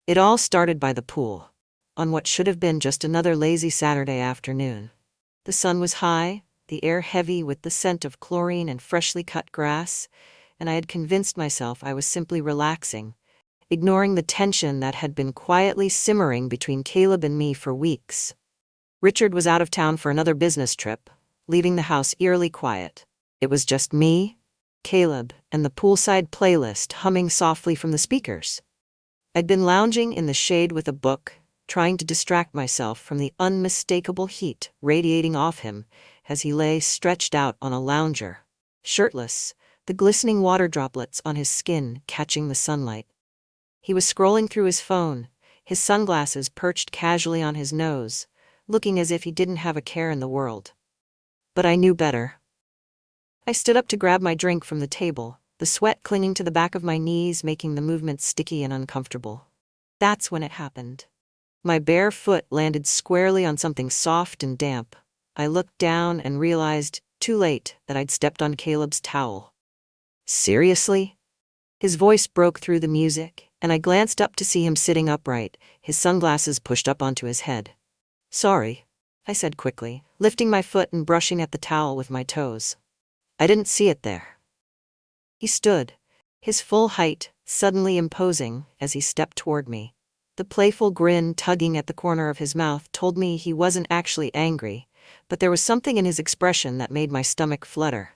It all started by the pool, on what should have been just another lazy Saturday afternoon. The sun was high, the air heavy with the scent of chlorine and freshly cut grass, and I had convinced myself I was simply relaxing, ignoring the tension that had been quietly simmering between Caleb and me for weeks. Richard was out of town for another business trip, leaving the house eerily quiet. It was just me, Caleb, and the poolside playlist humming softly from the speakers. I'd been lounging in the shade with a book, trying to distract myself from the unmistakable heat radiating off him as he lay stretched out on a lounger, shirtless, the glistening water droplets on his skin catching the sunlight. He was scrolling through his phone, his sunglasses perched casually on his nose, looking as if he didn't have a care in the world. But I knew better. I stood up to grab my drink from the table, the sweat clinging to the back of my knees making the movement sticky and uncomfortable. That's when it happened. My bare foot landed squarely on something soft and damp. I looked down and realized, too late, that I'd stepped on Caleb's towel. Seriously? His voice broke through the music, and I glanced up to see him sitting upright, his sunglasses pushed up onto his head. Sorry, I said quickly, lifting my foot and brushing at the towel with my toes. I didn't see it there. He stood, his full height suddenly imposing as he stepped toward me. The playful grin tugging at the corner of his mouth told me he wasn't actually angry, but there was something in his expression that made my stomach flutter.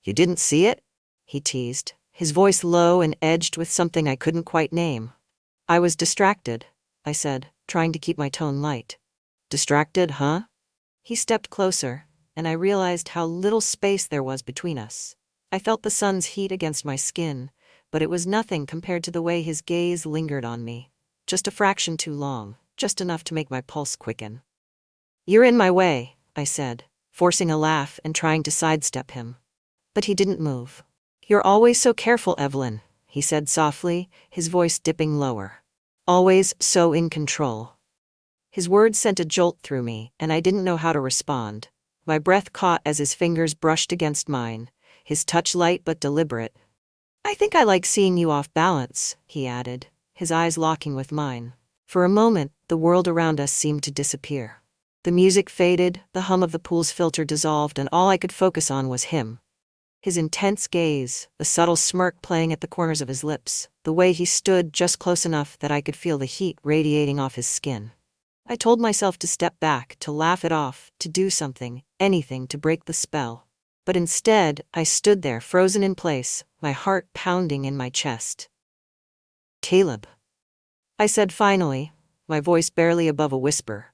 You didn't see it? He teased, his voice low and edged with something I couldn't quite name. I was distracted, I said, trying to keep my tone light. Distracted, huh? He stepped closer, and I realized how little space there was between us. I felt the sun's heat against my skin, but it was nothing compared to the way his gaze lingered on me. Just a fraction too long, just enough to make my pulse quicken. You're in my way, I said, forcing a laugh and trying to sidestep him. But he didn't move. You're always so careful, Evelyn, he said softly, his voice dipping lower. Always so in control. His words sent a jolt through me, and I didn't know how to respond. My breath caught as his fingers brushed against mine, his touch light but deliberate. I think I like seeing you off balance, he added, his eyes locking with mine. For a moment, the world around us seemed to disappear. The music faded, the hum of the pool's filter dissolved, and all I could focus on was him. His intense gaze, the subtle smirk playing at the corners of his lips, the way he stood just close enough that I could feel the heat radiating off his skin. I told myself to step back, to laugh it off, to do something, anything to break the spell. But instead, I stood there frozen in place, my heart pounding in my chest. Caleb, I said finally, my voice barely above a whisper.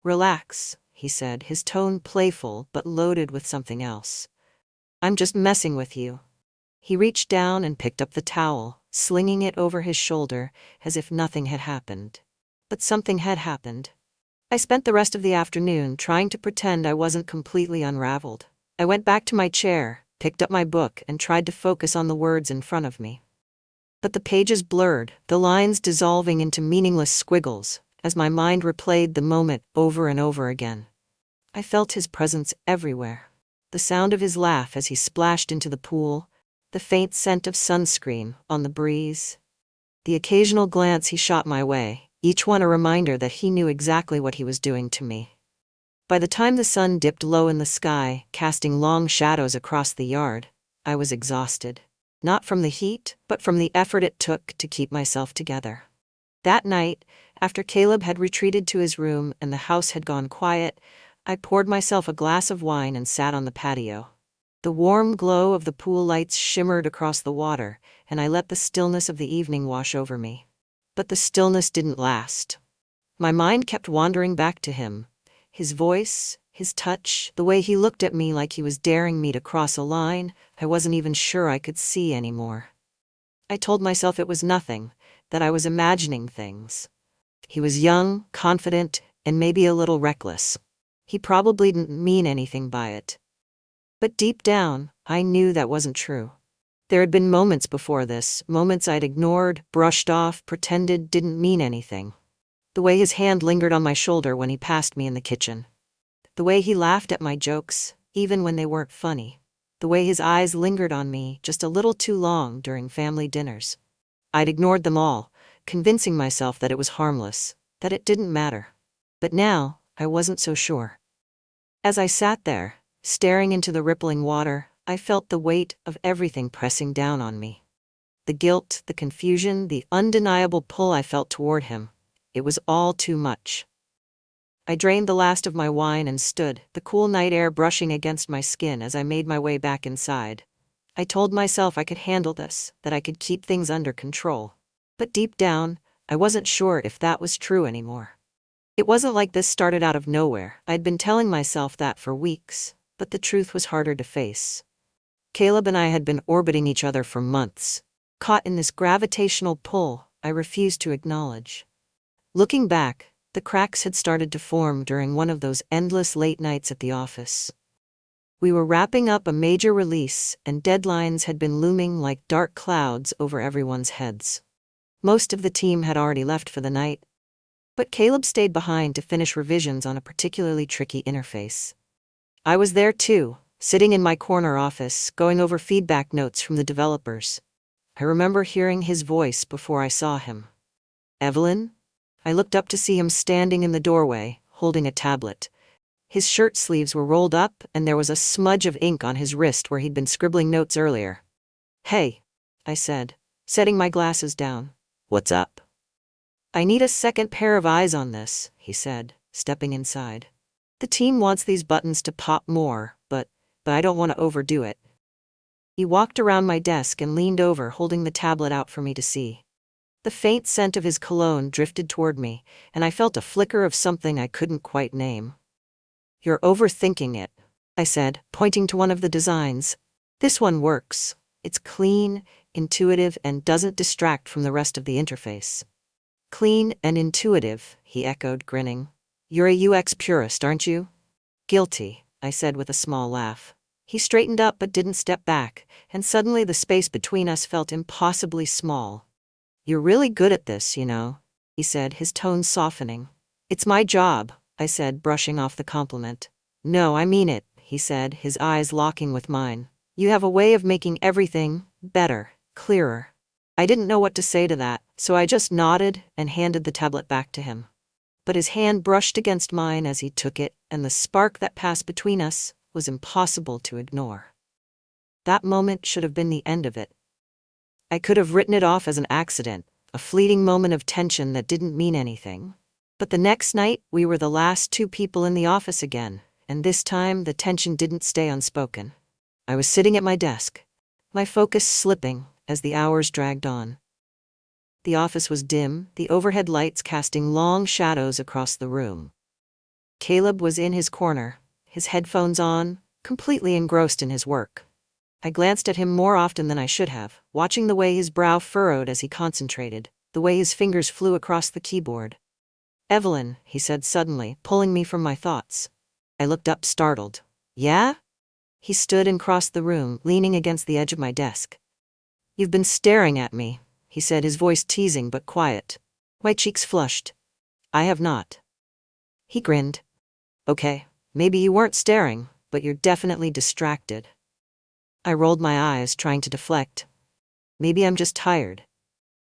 Relax, he said, his tone playful but loaded with something else. I'm just messing with you. He reached down and picked up the towel, slinging it over his shoulder as if nothing had happened. But something had happened. I spent the rest of the afternoon trying to pretend I wasn't completely unraveled. I went back to my chair, picked up my book, and tried to focus on the words in front of me. But the pages blurred, the lines dissolving into meaningless squiggles, as my mind replayed the moment over and over again. I felt his presence everywhere. The sound of his laugh as he splashed into the pool, the faint scent of sunscreen on the breeze, the occasional glance he shot my way, each one a reminder that he knew exactly what he was doing to me. By the time the sun dipped low in the sky, casting long shadows across the yard, I was exhausted. Not from the heat, but from the effort it took to keep myself together. That night, after Caleb had retreated to his room and the house had gone quiet, I poured myself a glass of wine and sat on the patio. The warm glow of the pool lights shimmered across the water, and I let the stillness of the evening wash over me. But the stillness didn't last. My mind kept wandering back to him. His voice, his touch, the way he looked at me like he was daring me to cross a line I wasn't even sure I could see anymore. I told myself it was nothing, that I was imagining things. He was young, confident, and maybe a little reckless. He probably didn't mean anything by it. But deep down, I knew that wasn't true. There had been moments before this, moments I'd ignored, brushed off, pretended didn't mean anything. The way his hand lingered on my shoulder when he passed me in the kitchen. The way he laughed at my jokes, even when they weren't funny. The way his eyes lingered on me just a little too long during family dinners. I'd ignored them all, convincing myself that it was harmless, that it didn't matter. But now, I wasn't so sure. As I sat there, staring into the rippling water, I felt the weight of everything pressing down on me. The guilt, the confusion, the undeniable pull I felt toward him. It was all too much. I drained the last of my wine and stood, the cool night air brushing against my skin as I made my way back inside. I told myself I could handle this, that I could keep things under control. But deep down, I wasn't sure if that was true anymore. It wasn't like this started out of nowhere. I'd been telling myself that for weeks, but the truth was harder to face. Caleb and I had been orbiting each other for months, caught in this gravitational pull I refused to acknowledge. Looking back, the cracks had started to form during one of those endless late nights at the office. We were wrapping up a major release, and deadlines had been looming like dark clouds over everyone's heads. Most of the team had already left for the night, but Caleb stayed behind to finish revisions on a particularly tricky interface. I was there too, sitting in my corner office, going over feedback notes from the developers. I remember hearing his voice before I saw him. "Evelyn?" I looked up to see him standing in the doorway, holding a tablet. His shirt sleeves were rolled up, and there was a smudge of ink on his wrist where he'd been scribbling notes earlier. "Hey," I said, setting my glasses down. "What's up?" "I need a second pair of eyes on this," he said, stepping inside. "The team wants these buttons to pop more, but I don't want to overdo it." He walked around my desk and leaned over, holding the tablet out for me to see. The faint scent of his cologne drifted toward me, and I felt a flicker of something I couldn't quite name. "You're overthinking it," I said, pointing to one of the designs. "This one works. It's clean, intuitive, and doesn't distract from the rest of the interface." "Clean and intuitive," he echoed, grinning. "You're a UX purist, aren't you?" "Guilty," I said with a small laugh. He straightened up but didn't step back, and suddenly the space between us felt impossibly small. "You're really good at this, you know," he said, his tone softening. "It's my job," I said, brushing off the compliment. "No, I mean it," he said, his eyes locking with mine. "You have a way of making everything better, clearer." I didn't know what to say to that, so I just nodded and handed the tablet back to him. But his hand brushed against mine as he took it, and the spark that passed between us was impossible to ignore. That moment should have been the end of it. I could have written it off as an accident, a fleeting moment of tension that didn't mean anything. But the next night, we were the last two people in the office again, and this time the tension didn't stay unspoken. I was sitting at my desk, my focus slipping as the hours dragged on. The office was dim, the overhead lights casting long shadows across the room. Caleb was in his corner, his headphones on, completely engrossed in his work. I glanced at him more often than I should have, watching the way his brow furrowed as he concentrated, the way his fingers flew across the keyboard. "Evelyn," he said suddenly, pulling me from my thoughts. I looked up, startled. "Yeah?" He stood and crossed the room, leaning against the edge of my desk. "You've been staring at me," he said, his voice teasing but quiet. My cheeks flushed. "I have not." He grinned. "Okay, maybe you weren't staring, but you're definitely distracted." I rolled my eyes, trying to deflect. "Maybe I'm just tired."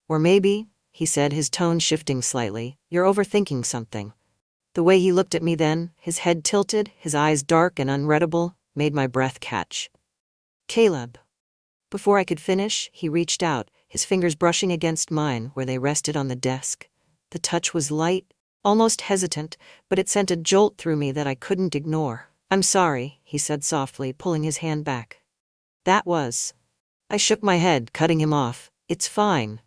"Or maybe," he said, his tone shifting slightly, "you're overthinking something." The way he looked at me then, his head tilted, his eyes dark and unreadable, made my breath catch. "Caleb." Before I could finish, he reached out, his fingers brushing against mine where they rested on the desk. The touch was light, almost hesitant, but it sent a jolt through me that I couldn't ignore. "I'm sorry," he said softly, pulling his hand back. "That was." I shook my head, cutting him off. "It's fine."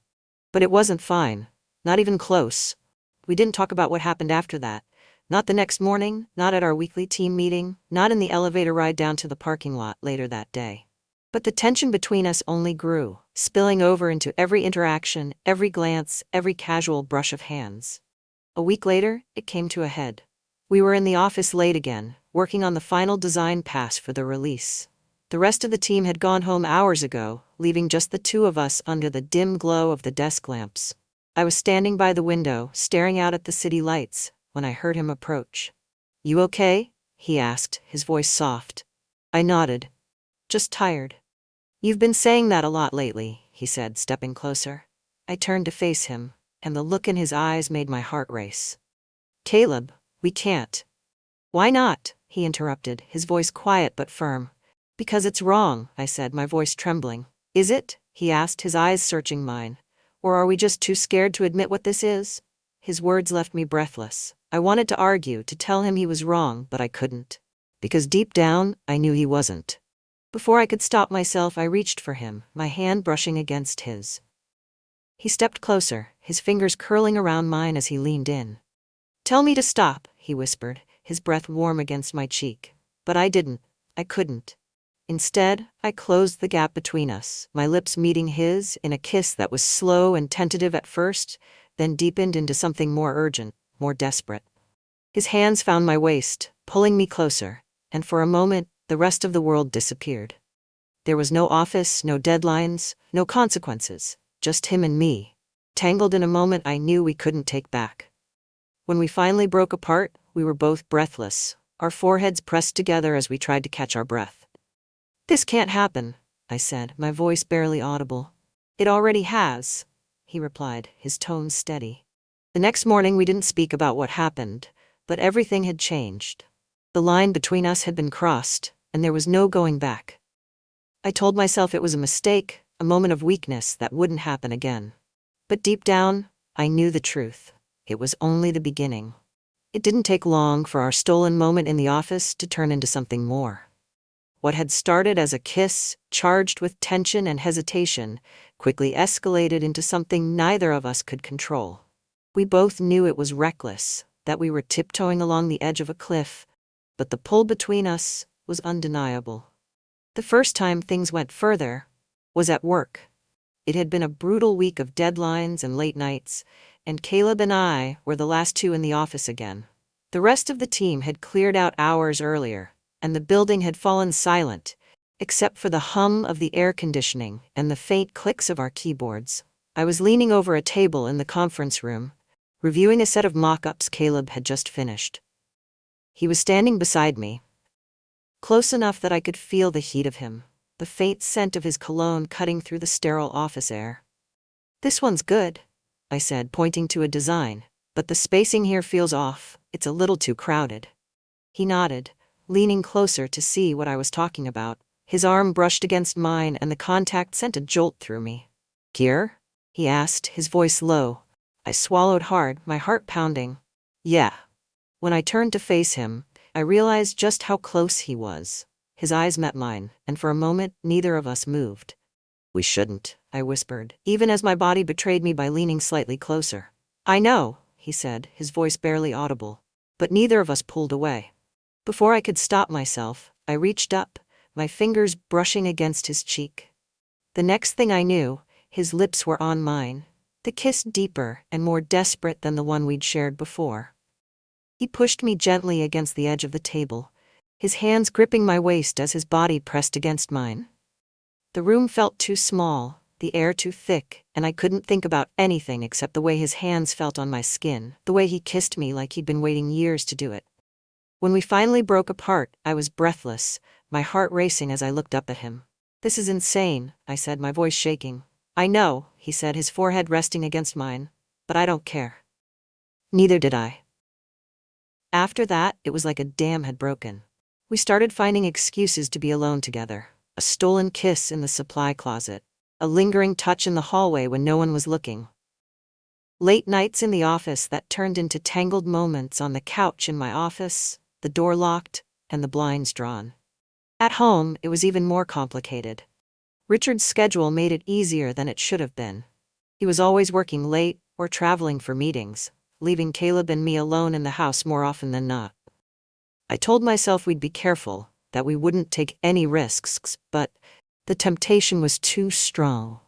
But it wasn't fine. Not even close. We didn't talk about what happened after that. Not the next morning, not at our weekly team meeting, not in the elevator ride down to the parking lot later that day. But the tension between us only grew, spilling over into every interaction, every glance, every casual brush of hands. A week later, it came to a head. We were in the office late again, working on the final design pass for the release. The rest of the team had gone home hours ago, leaving just the two of us under the dim glow of the desk lamps. I was standing by the window, staring out at the city lights, when I heard him approach. "You okay?" he asked, his voice soft. I nodded. "Just tired." "You've been saying that a lot lately," he said, stepping closer. I turned to face him. and the look in his eyes made my heart race. "Caleb, we can't." "Why not?" he interrupted, his voice quiet but firm. "Because it's wrong," I said, my voice trembling. "Is it?" he asked, his eyes searching mine. "Or are we just too scared to admit what this is?" His words left me breathless. I wanted to argue, to tell him he was wrong, but I couldn't. Because deep down, I knew he wasn't. Before I could stop myself, I reached for him, my hand brushing against his. He stepped closer, his fingers curling around mine as he leaned in. "Tell me to stop," he whispered, his breath warm against my cheek. But I didn't. I couldn't. Instead, I closed the gap between us, my lips meeting his in a kiss that was slow and tentative at first, then deepened into something more urgent, more desperate. His hands found my waist, pulling me closer, and for a moment, the rest of the world disappeared. There was no office, no deadlines, no consequences, just him and me, tangled in a moment I knew we couldn't take back. When we finally broke apart, we were both breathless, our foreheads pressed together as we tried to catch our breath. "This can't happen," I said, my voice barely audible. "It already has," he replied, his tone steady. The next morning we didn't speak about what happened, but everything had changed. The line between us had been crossed, and there was no going back. I told myself it was a mistake, a moment of weakness that wouldn't happen again. But deep down, I knew the truth. It was only the beginning. It didn't take long for our stolen moment in the office to turn into something more. What had started as a kiss, charged with tension and hesitation, quickly escalated into something neither of us could control. We both knew it was reckless, that we were tiptoeing along the edge of a cliff, but the pull between us was undeniable. The first time things went further was at work. It had been a brutal week of deadlines and late nights, and Caleb and I were the last two in the office again. The rest of the team had cleared out hours earlier, and the building had fallen silent, except for the hum of the air conditioning and the faint clicks of our keyboards. I was leaning over a table in the conference room, reviewing a set of mock-ups Caleb had just finished. He was standing beside me, close enough that I could feel the heat of him, the faint scent of his cologne cutting through the sterile office air. "This one's good," I said, pointing to a design, "but the spacing here feels off. It's a little too crowded." He nodded, leaning closer to see what I was talking about. His arm brushed against mine and the contact sent a jolt through me. "Gear?" he asked, his voice low. I swallowed hard, my heart pounding. "Yeah." When I turned to face him, I realized just how close he was. His eyes met mine, and for a moment, neither of us moved. "We shouldn't," I whispered, even as my body betrayed me by leaning slightly closer. "I know," he said, his voice barely audible. But neither of us pulled away. Before I could stop myself, I reached up, my fingers brushing against his cheek. The next thing I knew, his lips were on mine, the kiss deeper and more desperate than the one we'd shared before. He pushed me gently against the edge of the table, his hands gripping my waist as his body pressed against mine. The room felt too small, the air too thick, and I couldn't think about anything except the way his hands felt on my skin, the way he kissed me like he'd been waiting years to do it. When we finally broke apart, I was breathless, my heart racing as I looked up at him. "This is insane," I said, my voice shaking. "I know," he said, his forehead resting against mine, "but I don't care." Neither did I. After that, it was like a dam had broken. We started finding excuses to be alone together. A stolen kiss in the supply closet, a lingering touch in the hallway when no one was looking. Late nights in the office that turned into tangled moments on the couch in my office, the door locked, and the blinds drawn. At home, it was even more complicated. Richard's schedule made it easier than it should have been. He was always working late or traveling for meetings, leaving Caleb and me alone in the house more often than not. I told myself we'd be careful, that we wouldn't take any risks, but the temptation was too strong.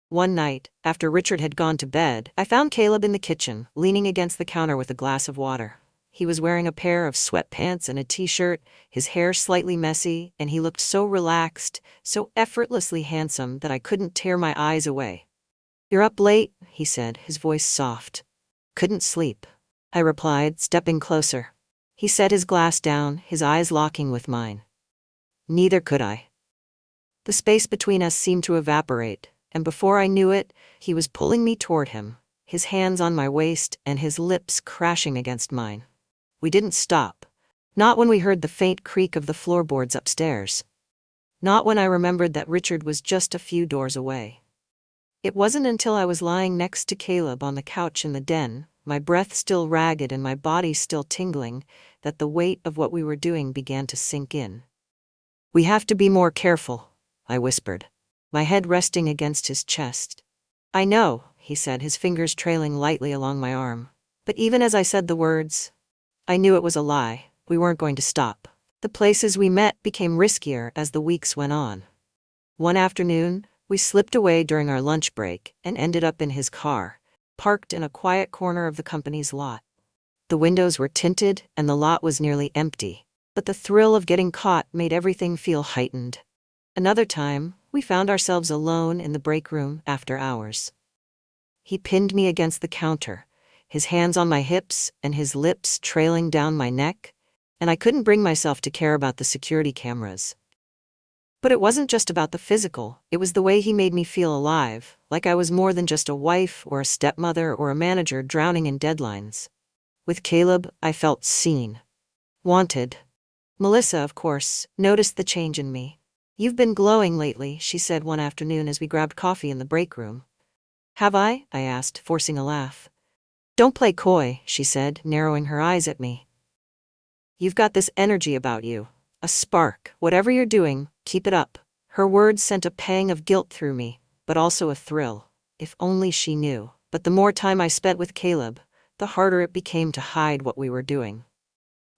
One night, after Richard had gone to bed, I found Caleb in the kitchen, leaning against the counter with a glass of water. He was wearing a pair of sweatpants and a t-shirt, his hair slightly messy, and he looked so relaxed, so effortlessly handsome that I couldn't tear my eyes away. "You're up late," he said, his voice soft. "Couldn't sleep," I replied, stepping closer. He set his glass down, his eyes locking with mine. Neither could I. The space between us seemed to evaporate, and before I knew it, he was pulling me toward him, his hands on my waist and his lips crashing against mine. We didn't stop. Not when we heard the faint creak of the floorboards upstairs. Not when I remembered that Richard was just a few doors away. It wasn't until I was lying next to Caleb on the couch in the den, my breath still ragged and my body still tingling, that the weight of what we were doing began to sink in. "We have to be more careful," I whispered, my head resting against his chest. "I know," he said, his fingers trailing lightly along my arm. But even as I said the words, I knew it was a lie. We weren't going to stop. The places we met became riskier as the weeks went on. One afternoon, we slipped away during our lunch break and ended up in his car, parked in a quiet corner of the company's lot. The windows were tinted and the lot was nearly empty, but the thrill of getting caught made everything feel heightened. Another time, we found ourselves alone in the break room after hours. He pinned me against the counter, his hands on my hips and his lips trailing down my neck, and I couldn't bring myself to care about the security cameras. But it wasn't just about the physical, it was the way he made me feel alive, like I was more than just a wife or a stepmother or a manager drowning in deadlines. With Caleb, I felt seen. Wanted. Melissa, of course, noticed the change in me. "You've been glowing lately," she said one afternoon as we grabbed coffee in the break room. "Have I?" I asked, forcing a laugh. "Don't play coy," she said, narrowing her eyes at me. "You've got this energy about you. A spark. Whatever you're doing, keep it up." Her words sent a pang of guilt through me, but also a thrill. If only she knew. But the more time I spent with Caleb, the harder it became to hide what we were doing.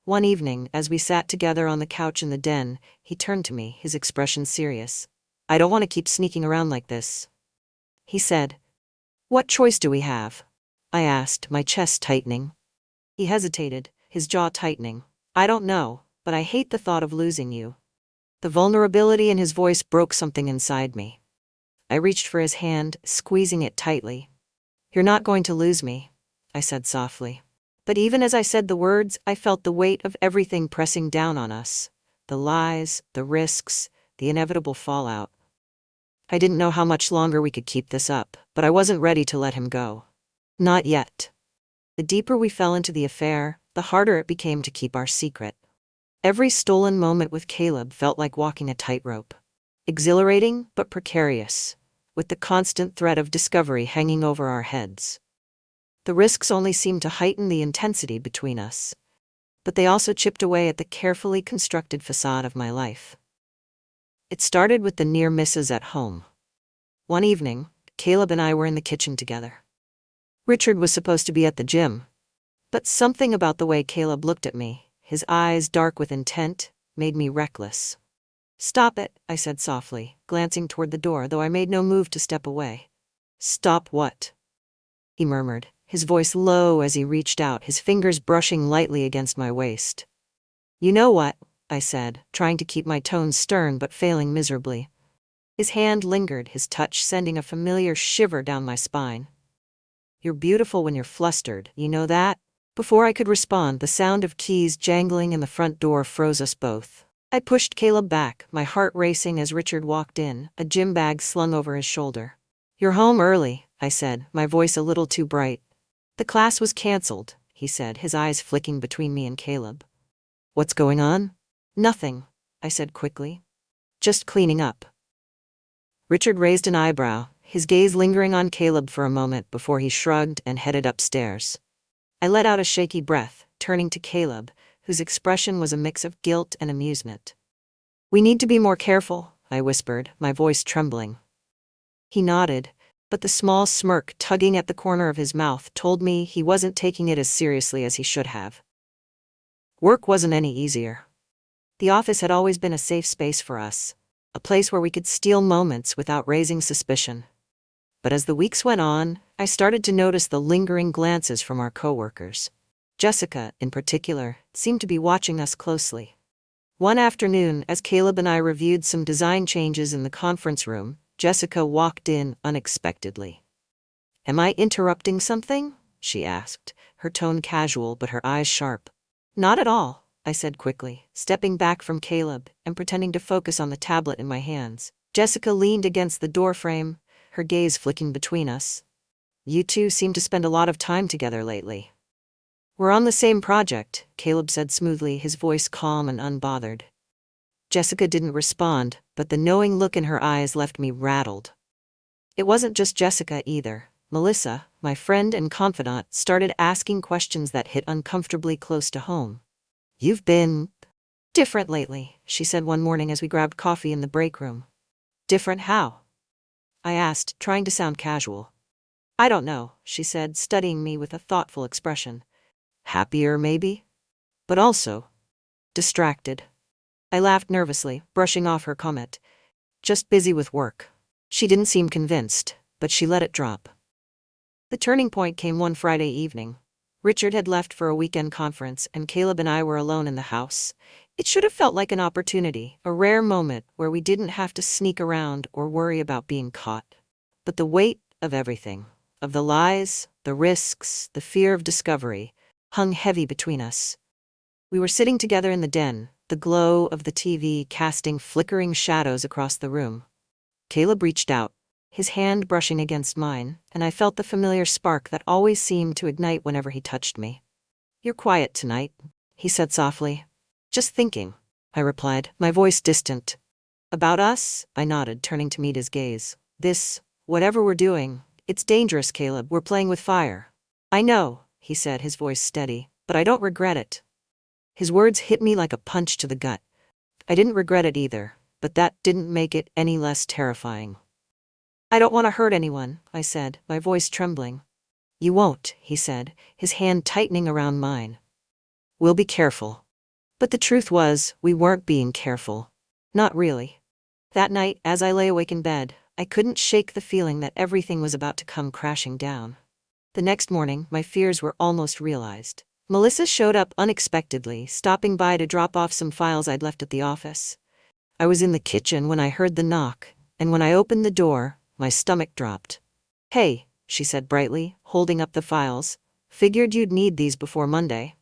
One evening, as we sat together on the couch in the den, he turned to me, his expression serious. "I don't want to keep sneaking around like this," he said. "What choice do we have?" I asked, my chest tightening. He hesitated, his jaw tightening. "I don't know, but I hate the thought of losing you." The vulnerability in his voice broke something inside me. I reached for his hand, squeezing it tightly. "You're not going to lose me," I said softly. But even as I said the words, I felt the weight of everything pressing down on us. The lies, the risks, the inevitable fallout. I didn't know how much longer we could keep this up, but I wasn't ready to let him go. Not yet. The deeper we fell into the affair, the harder it became to keep our secret. Every stolen moment with Caleb felt like walking a tightrope. Exhilarating, but precarious, with the constant threat of discovery hanging over our heads. The risks only seemed to heighten the intensity between us, but they also chipped away at the carefully constructed facade of my life. It started with the near misses at home. One evening, Caleb and I were in the kitchen together. Richard was supposed to be at the gym, but something about the way Caleb looked at me, his eyes dark with intent, made me reckless. "Stop it," I said softly, glancing toward the door, though I made no move to step away. "Stop what?" he murmured, his voice low as he reached out, his fingers brushing lightly against my waist. "You know what?" I said, trying to keep my tone stern but failing miserably. His hand lingered, his touch sending a familiar shiver down my spine. "You're beautiful when you're flustered, you know that?" Before I could respond, the sound of keys jangling in the front door froze us both. I pushed Caleb back, my heart racing as Richard walked in, a gym bag slung over his shoulder. "You're home early," I said, my voice a little too bright. "The class was canceled," he said, his eyes flicking between me and Caleb. "What's going on?" "Nothing," I said quickly. "Just cleaning up." Richard raised an eyebrow, his gaze lingering on Caleb for a moment before he shrugged and headed upstairs. I let out a shaky breath, turning to Caleb, whose expression was a mix of guilt and amusement. "We need to be more careful," I whispered, my voice trembling. He nodded, but the small smirk tugging at the corner of his mouth told me he wasn't taking it as seriously as he should have. Work wasn't any easier. The office had always been a safe space for us, a place where we could steal moments without raising suspicion. But as the weeks went on, I started to notice the lingering glances from our coworkers. Jessica, in particular, seemed to be watching us closely. One afternoon, as Caleb and I reviewed some design changes in the conference room, Jessica walked in unexpectedly. "Am I interrupting something?" she asked, her tone casual but her eyes sharp. "Not at all," I said quickly, stepping back from Caleb and pretending to focus on the tablet in my hands. Jessica leaned against the doorframe, her gaze flicking between us. You two seem to spend a lot of time together lately. We're on the same project, Caleb said smoothly, his voice calm and unbothered. Jessica didn't respond, but the knowing look in her eyes left me rattled. It wasn't just Jessica either. Melissa, my friend and confidant, started asking questions that hit uncomfortably close to home. You've been different lately, she said one morning as we grabbed coffee in the break room. Different how? I asked, trying to sound casual. I don't know, she said, studying me with a thoughtful expression. Happier, maybe? But also distracted. I laughed nervously, brushing off her comment. Just busy with work. She didn't seem convinced, but she let it drop. The turning point came one Friday evening. Richard had left for a weekend conference, and Caleb and I were alone in the house. It should have felt like an opportunity, a rare moment where we didn't have to sneak around or worry about being caught. But the weight of everything, of the lies, the risks, the fear of discovery, hung heavy between us. We were sitting together in the den, the glow of the TV casting flickering shadows across the room. Caleb reached out, his hand brushing against mine, and I felt the familiar spark that always seemed to ignite whenever he touched me. You're quiet tonight, he said softly. Just thinking, I replied, my voice distant. About us? I nodded, turning to meet his gaze. Whatever we're doing, it's dangerous, Caleb. We're playing with fire. I know, he said, his voice steady, but I don't regret it. His words hit me like a punch to the gut. I didn't regret it either, but that didn't make it any less terrifying. I don't want to hurt anyone, I said, my voice trembling. You won't, he said, his hand tightening around mine. We'll be careful. But the truth was, we weren't being careful. Not really. That night, as I lay awake in bed, I couldn't shake the feeling that everything was about to come crashing down. The next morning, my fears were almost realized. Melissa showed up unexpectedly, stopping by to drop off some files I'd left at the office. I was in the kitchen when I heard the knock, and when I opened the door, my stomach dropped. Hey, she said brightly, holding up the files. Figured you'd need these before Monday.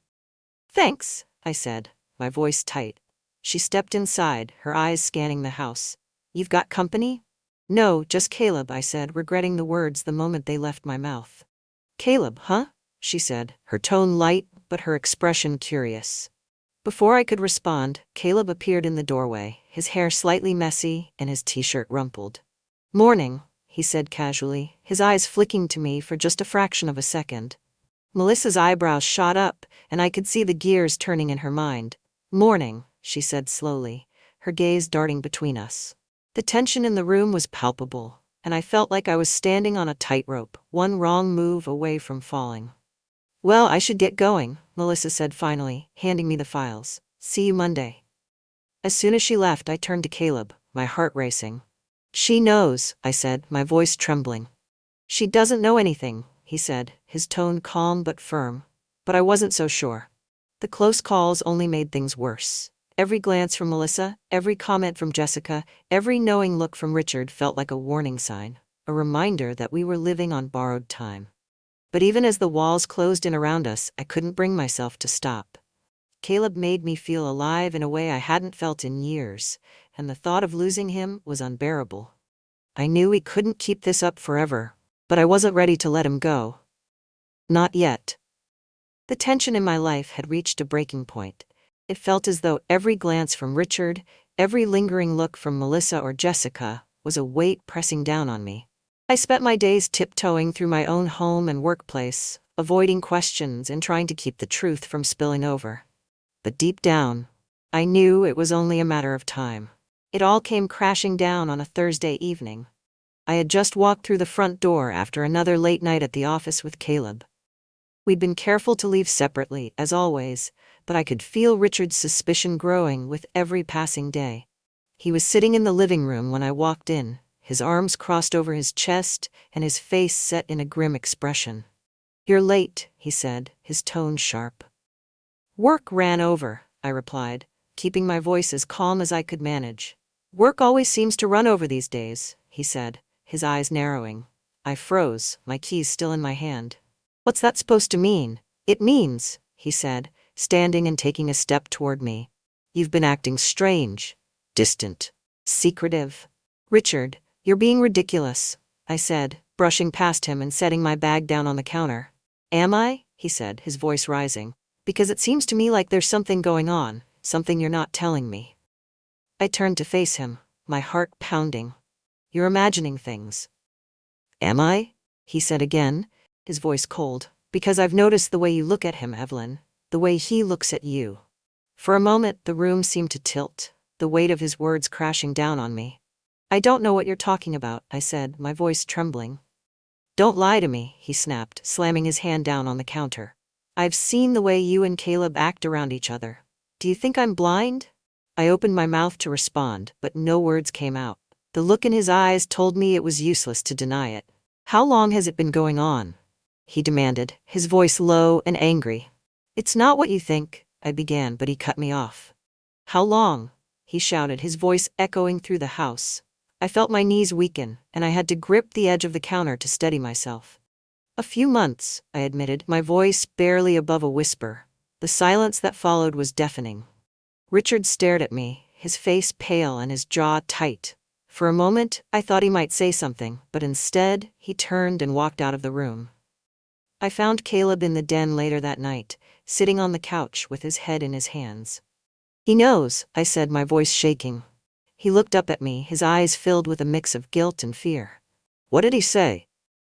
Thanks, I said, my voice tight. She stepped inside, her eyes scanning the house. You've got company? No, just Caleb, I said, regretting the words the moment they left my mouth. Caleb, huh? She said, her tone light, but her expression curious. Before I could respond, Caleb appeared in the doorway, his hair slightly messy and his t-shirt rumpled. Morning, he said casually, his eyes flicking to me for just a fraction of a second. Melissa's eyebrows shot up, and I could see the gears turning in her mind. Morning, she said slowly, her gaze darting between us. The tension in the room was palpable, and I felt like I was standing on a tightrope, one wrong move away from falling. Well, I should get going, Melissa said finally, handing me the files. See you Monday. As soon as she left, I turned to Caleb, my heart racing. She knows, I said, my voice trembling. She doesn't know anything, he said, his tone calm but firm. But I wasn't so sure. The close calls only made things worse. Every glance from Melissa, every comment from Jessica, every knowing look from Richard felt like a warning sign, a reminder that we were living on borrowed time. But even as the walls closed in around us, I couldn't bring myself to stop. Caleb made me feel alive in a way I hadn't felt in years, and the thought of losing him was unbearable. I knew we couldn't keep this up forever, but I wasn't ready to let him go. Not yet. The tension in my life had reached a breaking point. It felt as though every glance from Richard, every lingering look from Melissa or Jessica, was a weight pressing down on me. I spent my days tiptoeing through my own home and workplace, avoiding questions and trying to keep the truth from spilling over. But deep down, I knew it was only a matter of time. It all came crashing down on a Thursday evening. I had just walked through the front door after another late night at the office with Caleb. We'd been careful to leave separately, as always, but I could feel Richard's suspicion growing with every passing day. He was sitting in the living room when I walked in, his arms crossed over his chest and his face set in a grim expression. You're late, he said, his tone sharp. Work ran over, I replied, keeping my voice as calm as I could manage. Work always seems to run over these days, he said, his eyes narrowing. I froze, my keys still in my hand. What's that supposed to mean? It means, he said, standing and taking a step toward me. You've been acting strange, distant, secretive. Richard, you're being ridiculous, I said, brushing past him and setting my bag down on the counter. Am I? He said, his voice rising. Because it seems to me like there's something going on, something you're not telling me. I turned to face him, my heart pounding. You're imagining things. Am I? He said again, his voice cold. Because I've noticed the way you look at him, Evelyn, the way he looks at you. For a moment, the room seemed to tilt, the weight of his words crashing down on me. I don't know what you're talking about, I said, my voice trembling. Don't lie to me, he snapped, slamming his hand down on the counter. I've seen the way you and Caleb act around each other. Do you think I'm blind? I opened my mouth to respond, but no words came out. The look in his eyes told me it was useless to deny it. How long has it been going on? He demanded, his voice low and angry. It's not what you think, I began, but he cut me off. How long? He shouted, his voice echoing through the house. I felt my knees weaken, and I had to grip the edge of the counter to steady myself. A few months, I admitted, my voice barely above a whisper. The silence that followed was deafening. Richard stared at me, his face pale and his jaw tight. For a moment, I thought he might say something, but instead, he turned and walked out of the room. I found Caleb in the den later that night, sitting on the couch with his head in his hands. He knows, I said, my voice shaking. He looked up at me, his eyes filled with a mix of guilt and fear. What did he say?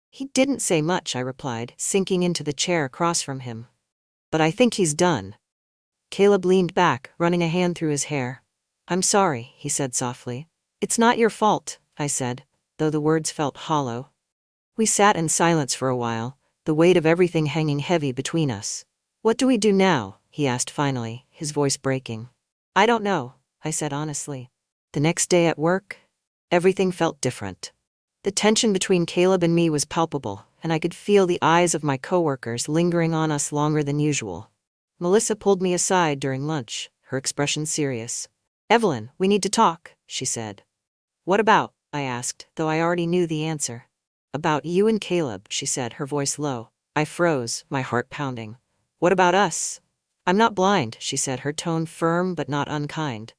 He didn't say much, I replied, sinking into the chair across from him. But I think he's done. Caleb leaned back, running a hand through his hair. I'm sorry, he said softly. It's not your fault, I said, though the words felt hollow. We sat in silence for a while, the weight of everything hanging heavy between us. What do we do now? He asked finally, his voice breaking. I don't know, I said honestly. The next day at work, everything felt different. The tension between Caleb and me was palpable, and I could feel the eyes of my coworkers lingering on us longer than usual. Melissa pulled me aside during lunch, her expression serious. Evelyn, we need to talk, she said. What about? I asked, though I already knew the answer. About you and Caleb, she said, her voice low. I froze, my heart pounding. What about us? I'm not blind, she said, her tone firm but not unkind.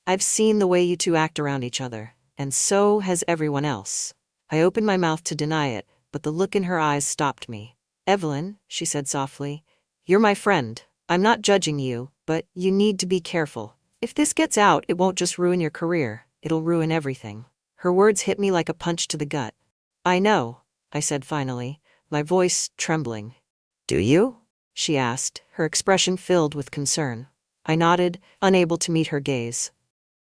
I've seen the way you two act around each other, and so has everyone else. I opened my mouth to deny it, but the look in her eyes stopped me. Evelyn, she said softly, you're my friend. I'm not judging you, but you need to be careful. If this gets out, it won't just ruin your career, it'll ruin everything. Her words hit me like a punch to the gut. I know, I said finally, my voice trembling. Do you? She asked, her expression filled with concern. I nodded, unable to meet her gaze.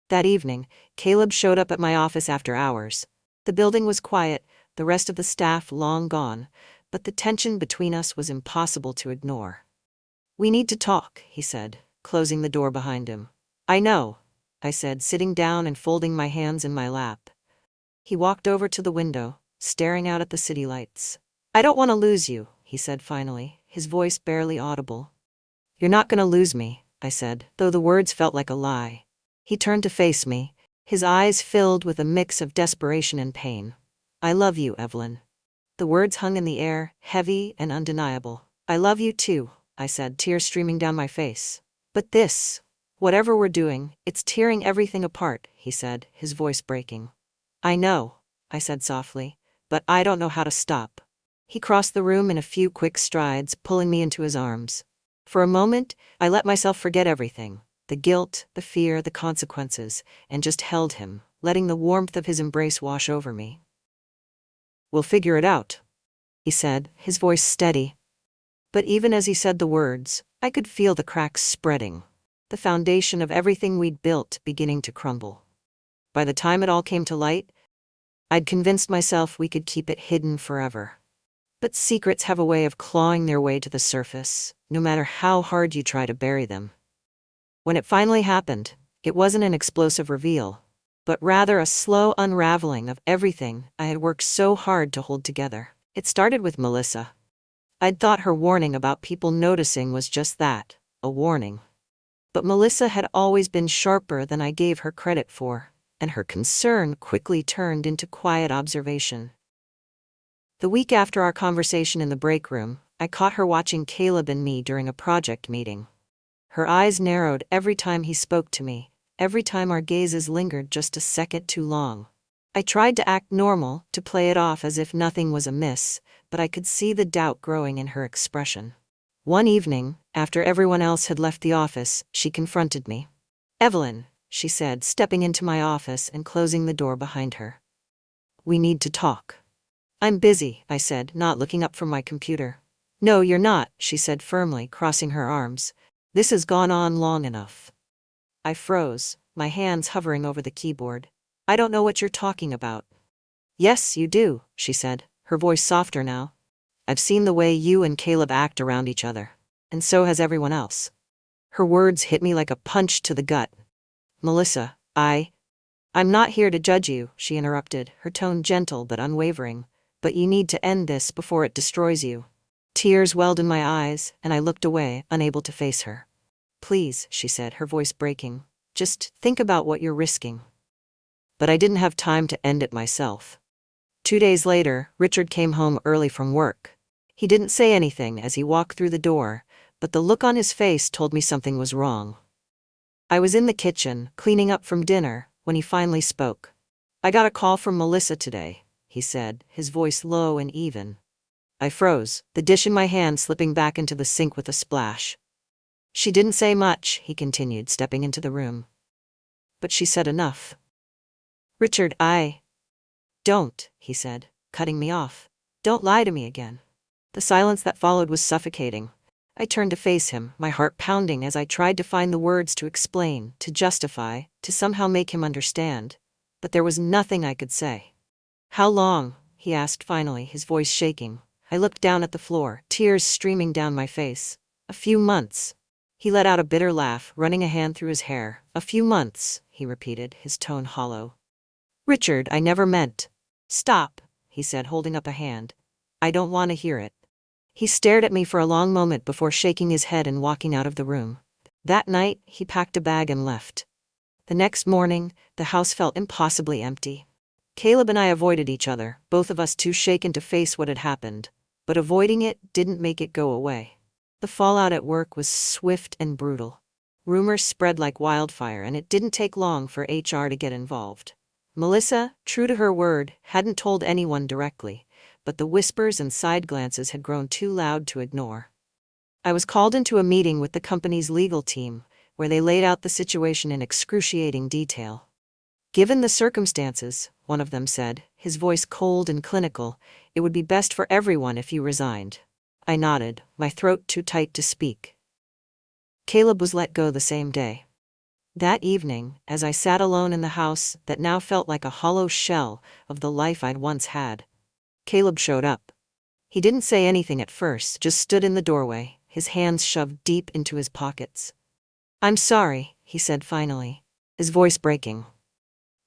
That evening, Caleb showed up at my office after hours. The building was quiet, the rest of the staff long gone, but the tension between us was impossible to ignore. We need to talk, he said, closing the door behind him. I know, I said, sitting down and folding my hands in my lap. He walked over to the window, staring out at the city lights. I don't want to lose you, he said finally, his voice barely audible. You're not going to lose me, I said, though the words felt like a lie. He turned to face me, his eyes filled with a mix of desperation and pain. I love you, Evelyn. The words hung in the air, heavy and undeniable. I love you too, I said, tears streaming down my face. But this, whatever we're doing, it's tearing everything apart, he said, his voice breaking. I know, I said softly, but I don't know how to stop. He crossed the room in a few quick strides, pulling me into his arms. For a moment, I let myself forget everything. The guilt, the fear, the consequences, and just held him, letting the warmth of his embrace wash over me. We'll figure it out, he said, his voice steady. But even as he said the words, I could feel the cracks spreading, the foundation of everything we'd built beginning to crumble. By the time it all came to light, I'd convinced myself we could keep it hidden forever. But secrets have a way of clawing their way to the surface, no matter how hard you try to bury them. When it finally happened, it wasn't an explosive reveal, but rather a slow unraveling of everything I had worked so hard to hold together. It started with Melissa. I'd thought her warning about people noticing was just that, a warning. But Melissa had always been sharper than I gave her credit for, and her concern quickly turned into quiet observation. The week after our conversation in the break room, I caught her watching Caleb and me during a project meeting. Her eyes narrowed every time he spoke to me, every time our gazes lingered just a second too long. I tried to act normal, to play it off as if nothing was amiss, but I could see the doubt growing in her expression. One evening, after everyone else had left the office, she confronted me. "Evelyn," she said, stepping into my office and closing the door behind her. "We need to talk." "I'm busy," I said, not looking up from my computer. "No, you're not," she said firmly, crossing her arms. "This has gone on long enough." I froze, my hands hovering over the keyboard. "I don't know what you're talking about." "Yes, you do," she said, her voice softer now. "I've seen the way you and Caleb act around each other. And so has everyone else." Her words hit me like a punch to the gut. "Melissa, I'm not here to judge you," she interrupted, her tone gentle but unwavering. "But you need to end this before it destroys you." Tears welled in my eyes, and I looked away, unable to face her. "Please," she said, her voice breaking. "Just think about what you're risking." But I didn't have time to end it myself. 2 days later, Richard came home early from work. He didn't say anything as he walked through the door, but the look on his face told me something was wrong. I was in the kitchen, cleaning up from dinner, when he finally spoke. "I got a call from Melissa today," he said, his voice low and even. I froze, the dish in my hand slipping back into the sink with a splash. "She didn't say much," he continued, stepping into the room. "But she said enough." "Richard, Don't," he said, cutting me off. "Don't lie to me again." The silence that followed was suffocating. I turned to face him, my heart pounding as I tried to find the words to explain, to justify, to somehow make him understand. But there was nothing I could say. "How long?" he asked finally, his voice shaking. I looked down at the floor, tears streaming down my face. "A few months." He let out a bitter laugh, running a hand through his hair. "A few months," he repeated, his tone hollow. "Richard, I never meant." "Stop," he said, holding up a hand. "I don't want to hear it." He stared at me for a long moment before shaking his head and walking out of the room. That night, he packed a bag and left. The next morning, the house felt impossibly empty. Caleb and I avoided each other, both of us too shaken to face what had happened. But avoiding it didn't make it go away. The fallout at work was swift and brutal. Rumors spread like wildfire, and it didn't take long for HR to get involved. Melissa, true to her word, hadn't told anyone directly, but the whispers and side glances had grown too loud to ignore. I was called into a meeting with the company's legal team, where they laid out the situation in excruciating detail. "Given the circumstances," one of them said, his voice cold and clinical, "it would be best for everyone if you resigned." I nodded, my throat too tight to speak. Caleb was let go the same day. That evening, as I sat alone in the house that now felt like a hollow shell of the life I'd once had, Caleb showed up. He didn't say anything at first, just stood in the doorway, his hands shoved deep into his pockets. "I'm sorry," he said finally, his voice breaking.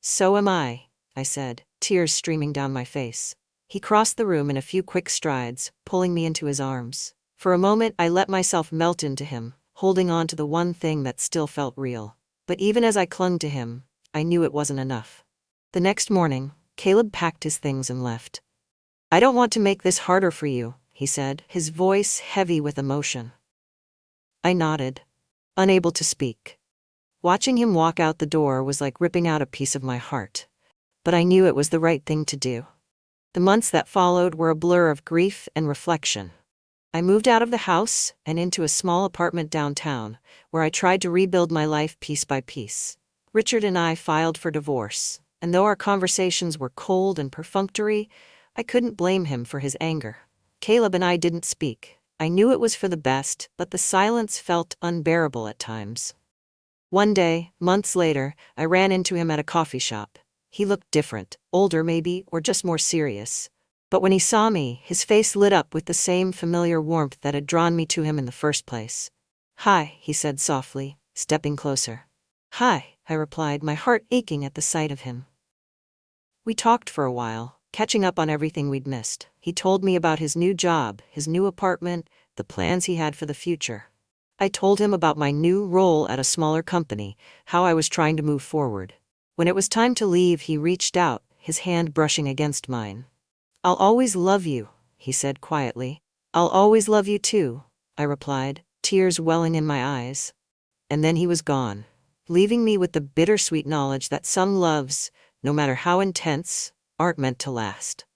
"So am I," said, tears streaming down my face. He crossed the room in a few quick strides, pulling me into his arms. For a moment I let myself melt into him, holding on to the one thing that still felt real. But even as I clung to him, I knew it wasn't enough. The next morning, Caleb packed his things and left. "I don't want to make this harder for you," he said, his voice heavy with emotion. I nodded, unable to speak. Watching him walk out the door was like ripping out a piece of my heart. But I knew it was the right thing to do. The months that followed were a blur of grief and reflection. I moved out of the house and into a small apartment downtown, where I tried to rebuild my life piece by piece. Richard and I filed for divorce, and though our conversations were cold and perfunctory, I couldn't blame him for his anger. Caleb and I didn't speak. I knew it was for the best, but the silence felt unbearable at times. One day, months later, I ran into him at a coffee shop. He looked different, older maybe, or just more serious. But when he saw me, his face lit up with the same familiar warmth that had drawn me to him in the first place. "Hi," he said softly, stepping closer. "Hi," I replied, my heart aching at the sight of him. We talked for a while, catching up on everything we'd missed. He told me about his new job, his new apartment, the plans he had for the future. I told him about my new role at a smaller company, how I was trying to move forward. When it was time to leave, he reached out, his hand brushing against mine. "I'll always love you," he said quietly. "I'll always love you too," I replied, tears welling in my eyes. And then he was gone, leaving me with the bittersweet knowledge that some loves, no matter how intense, aren't meant to last.